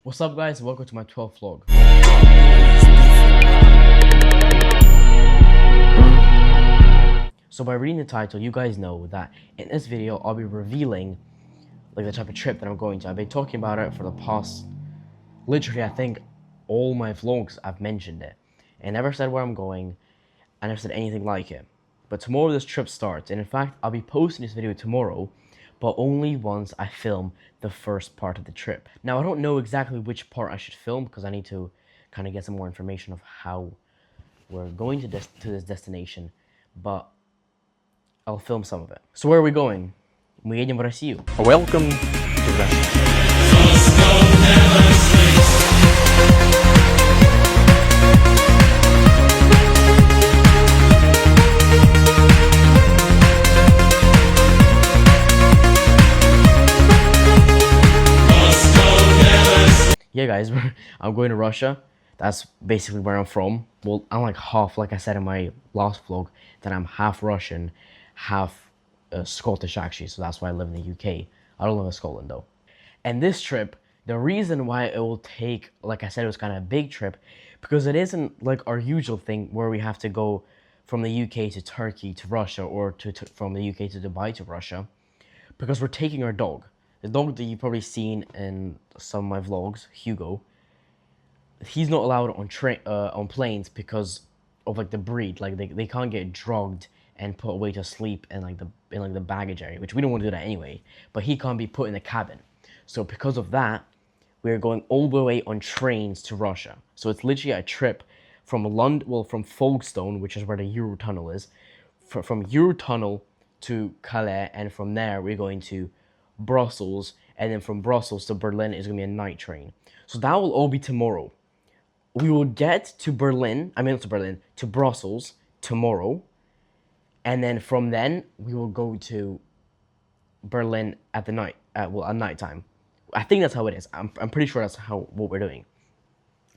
What's up guys, welcome to my 12th vlog. So by reading the title, you guys know that in this video I'll be revealing the type of trip that I'm going to. I've been talking about it for the past, literally I think all my vlogs I've mentioned it. And never said where I'm going, I never said anything like it. But tomorrow this trip starts, and in fact I'll be posting this video tomorrow, but only once I film the first part of the trip. Now I don't know exactly which part I should film because I need to kind of get some more information of how we're going to this destination, but I'll film some of it. So where are we going? Мы едем в Россию. Welcome to Russia. Yeah guys, I'm going to Russia. That's basically where I'm from. Well, I'm like half, like I said in my last vlog, that I'm half Russian, half Scottish actually, so that's why I live in the UK. I don't live in Scotland though. And this trip, the reason why it will take, like I said, it was kind of a big trip, because it isn't like our usual thing where we have to go from the UK to Turkey to Russia, or from the UK to Dubai to Russia, because we're taking our dog. The dog that you've probably seen in some of my vlogs, Hugo, he's not allowed on planes because of like the breed. Like they can't get drugged and put away to sleep in the baggage area, which we don't want to do that anyway. But he can't be put in the cabin. So because of that, we're going all the way on trains to Russia. So it's literally a trip from London, well, from Folkestone, which is where the Eurotunnel is, from Eurotunnel to Calais, and from there we're going to Brussels, and then from Brussels to Berlin is going to be a night train. So that will all be tomorrow. We will get to to Brussels tomorrow, and then from then we will go to Berlin at nighttime. I think that's how it is. I'm pretty sure that's what we're doing.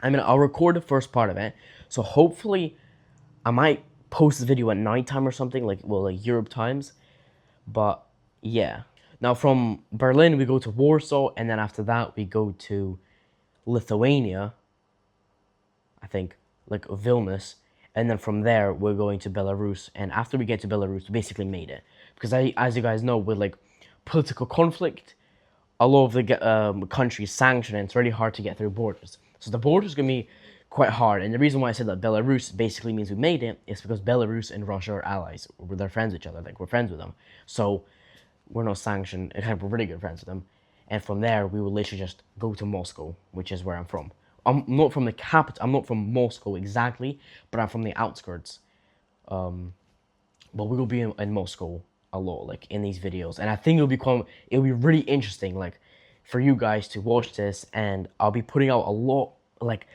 I'll record the first part of it, so hopefully I might post the video at nighttime or something, like Europe times. But yeah. Now from Berlin we go to Warsaw, and then after that we go to Lithuania, I think, like Vilnius, and then from there we're going to Belarus. And after we get to Belarus, we basically made it, because as you guys know, with like political conflict, a lot of the countries sanctioned, and it's really hard to get through borders. So the border is gonna be quite hard, and the reason why I said that Belarus basically means we made it is because Belarus and Russia are allies. They're friends with each other, like we're friends with them. So we're not sanctioned, we're really good friends with them. And from there, we will literally just go to Moscow, which is where I'm from. I'm not from the capital, I'm not from Moscow exactly, but I'm from the outskirts. But we will be in Moscow a lot, like in these videos. And I think it'll be really interesting, like for you guys to watch this, and I'll be putting out a lot, like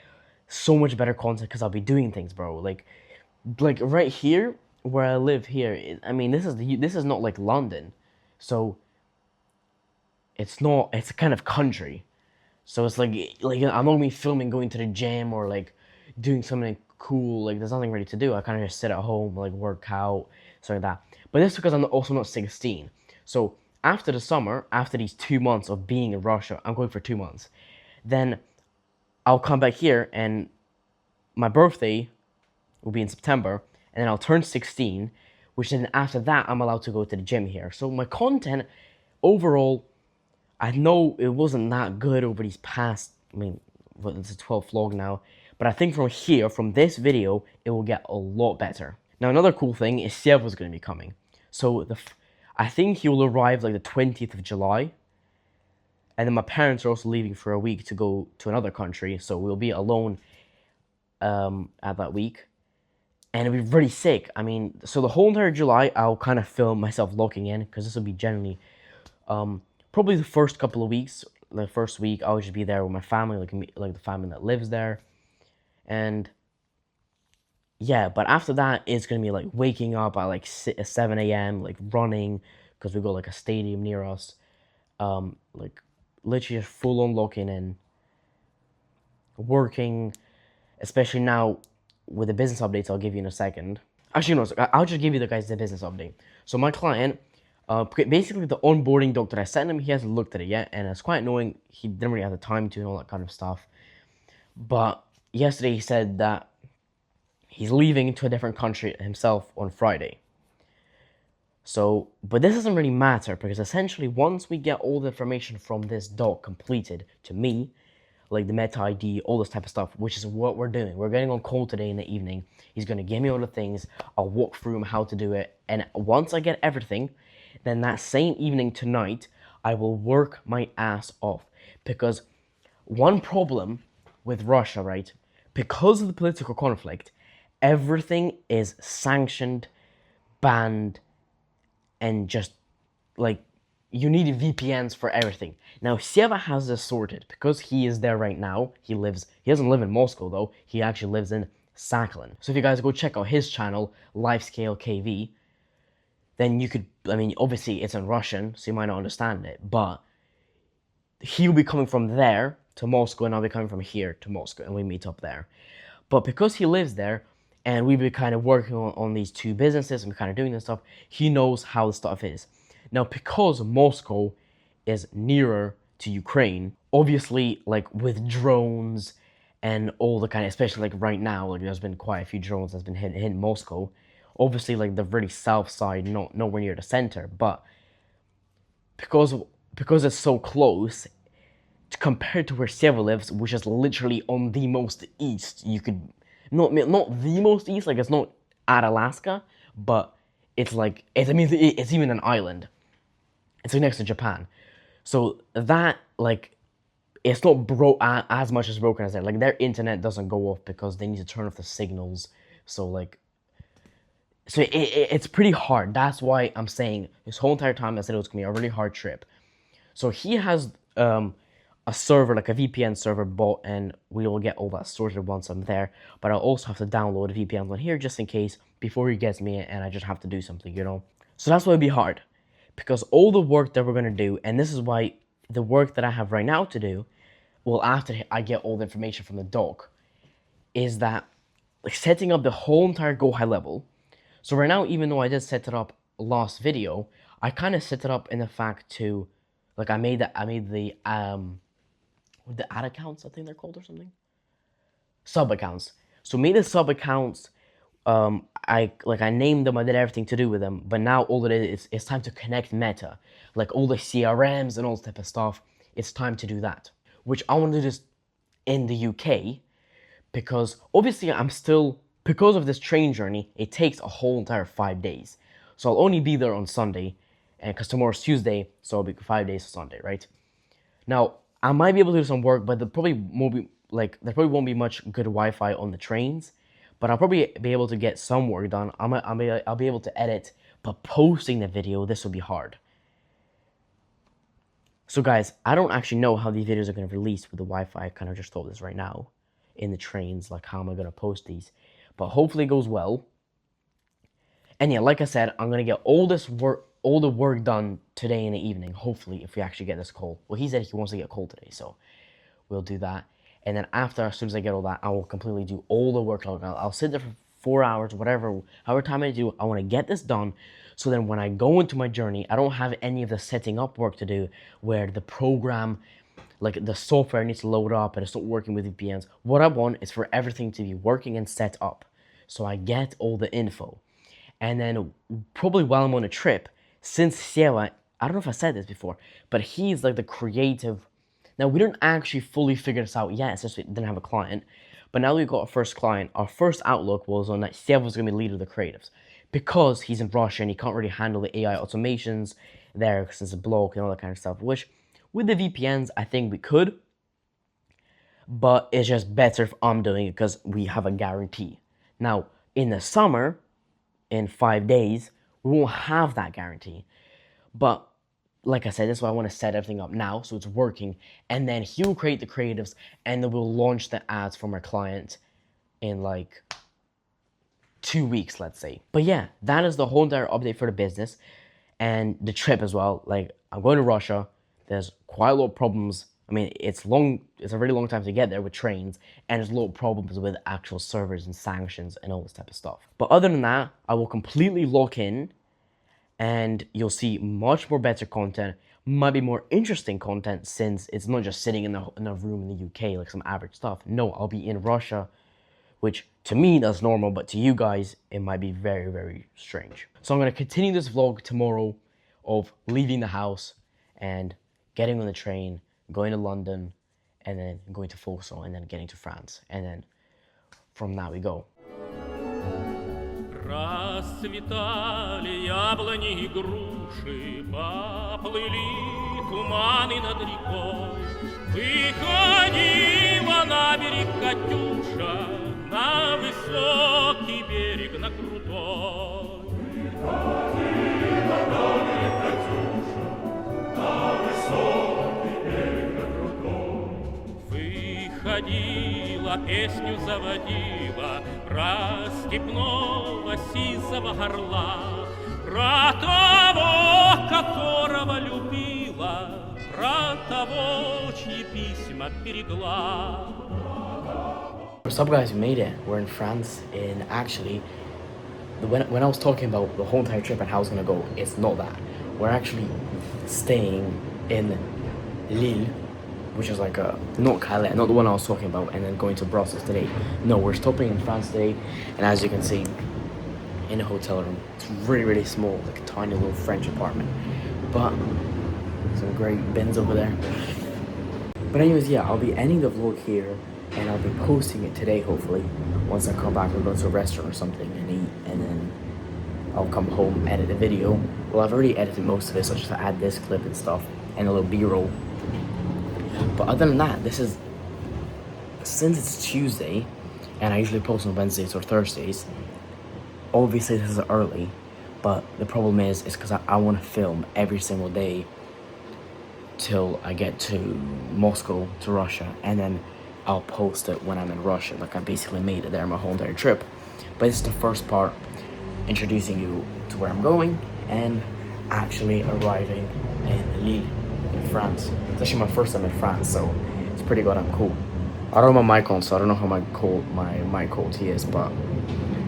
so much better content, because I'll be doing things, bro. Like right here, where I live here, this is not like London. So it's a kind of country. So it's like I'm not gonna be filming going to the gym or like doing something cool. Like there's nothing really to do. I kind of just sit at home, like work out, something like that. But this is because I'm also not 16. So after the summer, after these 2 months of being in Russia, I'm going for 2 months. Then I'll come back here, and my birthday will be in September, and then I'll turn 16, which then after that, I'm allowed to go to the gym here. So my content, overall, I know it wasn't that good over these past, it's a 12th vlog now, but I think from this video, it will get a lot better. Now, another cool thing is Siev was going to be coming. So I think he will arrive like the 20th of July, and then my parents are also leaving for a week to go to another country, so we'll be alone at that week. And it'll be really sick. So the whole entire July, I'll kind of film myself locking in, because this will be generally, probably the first couple of weeks. The first week, I'll just be there with my family, like the family that lives there. And yeah, but after that, it's going to be like waking up at like 7 a.m., like running, because we got like a stadium near us. Like literally just full on locking in. Working, especially now, with the business updates I'll give you in a second. Actually, no, I'll just give you the business update. So my client, Basically, the onboarding doc that I sent him, he hasn't looked at it yet, and it's quite annoying. He didn't really have the time to and all that kind of stuff. But yesterday he said that he's leaving to a different country himself on Friday. So, but this doesn't really matter because essentially once we get all the information from this doc completed to me, like the Meta ID, all this type of stuff, which is what we're doing. We're getting on call today in the evening. He's going to give me all the things. I'll walk through him how to do it. And once I get everything, then that same evening tonight, I will work my ass off. Because one problem with Russia, right? Because of the political conflict, everything is sanctioned, banned, and just like you need VPNs for everything. Now Sieva has this sorted because he is there right now. He doesn't live in Moscow though. He actually lives in Sakhalin. So if you guys go check out his channel, Lifescale KV, then you could, I mean, obviously it's in Russian, so you might not understand it, but he'll be coming from there to Moscow and I'll be coming from here to Moscow and we meet up there. But because he lives there, and we've been kind of working on these two businesses and we're kind of doing this stuff, he knows how the stuff is. Now, because Moscow is nearer to Ukraine, obviously, like with drones and all the kind of, especially like right now, like there's been quite a few drones that's been hitting Moscow. Obviously, like the really south side, nowhere near the center, but because it's so close, compared to where Seva lives, which is literally on the most east, you could not the most east, like it's not at Alaska, but it's like it's even an island. It's like next to Japan, so that like it's not as much as broken as that. Like their internet doesn't go off because they need to turn off the signals. So it's pretty hard. That's why I'm saying this whole entire time I said it was gonna be a really hard trip. So he has a server, like a VPN server bought, and we will get all that sorted once I'm there. But I'll also have to download a VPN on here just in case before he gets me and I just have to do something, you know? So that's why it'll be hard. Because all the work that we're going to do, and this is why the work that I have right now to do, well, after I get all the information from the doc, is that like setting up the whole entire Go High level. So right now, even though I did set it up last video, I kind of set it up in the fact to, like I made the ad accounts, I think they're called or something. Sub accounts. So made the sub accounts. I named them. I did everything to do with them. But now all it is it's time to connect Meta, like all the CRMs and all this type of stuff. It's time to do that, which I want to do this in the UK because obviously I'm still because of this train journey. It takes a whole entire 5 days, so I'll only be there on Sunday, and because tomorrow's Tuesday, so it'll be 5 days to Sunday, right? Now I might be able to do some work, but there probably won't be much good Wi-Fi on the trains. But I'll probably be able to get some work done. I'll be able to edit, but posting the video, this will be hard. So guys, I don't actually know how these videos are going to release with the Wi-Fi. I kind of just thought this right now in the trains, like how am I going to post these? But hopefully it goes well. And yeah, like I said, I'm going to get all the work done today in the evening, hopefully, if we actually get this call. Well, he said he wants to get a call today, so we'll do that. And then after, as soon as I get all that, I will completely do all the work. I'll sit there for 4 hours, however time I do. I want to get this done. So then when I go into my journey, I don't have any of the setting up work to do where the program, like the software needs to load up and it's not working with VPNs. What I want is for everything to be working and set up. So I get all the info. And then probably while I'm on a trip, since Sieva, I don't know if I said this before, but he's like the creative. Now, we didn't actually fully figure this out yet, since we didn't have a client. But now that we've got our first client, our first outlook was on that Sev was going to be leader of the creatives. Because he's in Russia and he can't really handle the AI automations there since it's a block and all that kind of stuff. Which, with the VPNs, I think we could. But it's just better if I'm doing it because we have a guarantee. Now, in the summer, in 5 days, we won't have that guarantee. But like I said, that's why I want to set everything up now so it's working. And then he'll create the creatives and then we'll launch the ads from our client in like 2 weeks, let's say. But yeah, that is the whole entire update for the business and the trip as well. Like, I'm going to Russia. There's quite a lot of problems. I mean, it's a really long time to get there with trains, and there's a lot of problems with actual servers and sanctions and all this type of stuff. But other than that, I will completely lock in and you'll see much more better content, might be more interesting content since it's not just sitting in a room in the UK like some average stuff. No, I'll be in Russia, which to me that's normal, but to you guys it might be very, very strange. So I'm going to continue this vlog tomorrow of leaving the house and getting on the train, going to London, and then going to Warsaw, and then getting to France, and then from that we go. Расцветали яблони и груши, поплыли туманы над рекой. Выходила на берег Катюша, на высокий берег, на крутой. Выходила на берег Катюша, на высокий берег, на крутой. Выходила, песню заводила про степного сизого орла, про того, которого любила, про того, чьи письма берегла. What's up, guys? We made it. We're in France, and actually, when I was talking about the whole entire trip and how it's gonna go, it's not that. We're actually staying in Lille, which is like not Calais, not the one I was talking about, and then going to Brussels today. No, we're stopping in France today, and as you can see, in a hotel room. It's really, really small, like a tiny little French apartment, but some great bins over there. But anyways, yeah, I'll be ending the vlog here, and I'll be posting it today, hopefully. Once I come back, we'll go to a restaurant or something and eat, and then I'll come home, edit the video. Well, I've already edited most of it, so I'll just add this clip and stuff, and a little B-roll. But other than that, since it's Tuesday, and I usually post on Wednesdays or Thursdays, obviously this is early, but the problem is because I want to film every single day till I get to Moscow, to Russia, and then I'll post it when I'm in Russia. Like, I basically made it there my whole entire trip. But this is the first part, introducing you to where I'm going and actually arriving in Lille, in France. It's actually my first time in France, so it's pretty goddamn cool. I don't have my mic on, so I don't know how my mic quality is, but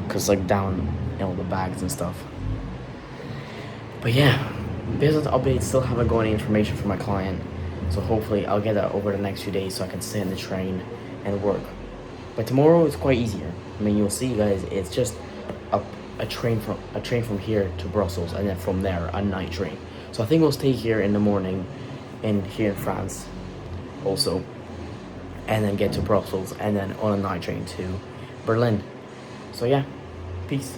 because like down in all the bags and stuff. But yeah, business update, still haven't got any information from my client, so hopefully I'll get that over the next few days so I can stay in the train and work. But tomorrow is quite easier. I mean, you'll see, guys, it's just a train from here to Brussels, and then from there a night train. So I think we'll stay here in the morning here in France also, and then get to Brussels, and then on a night train to Berlin. So yeah, peace.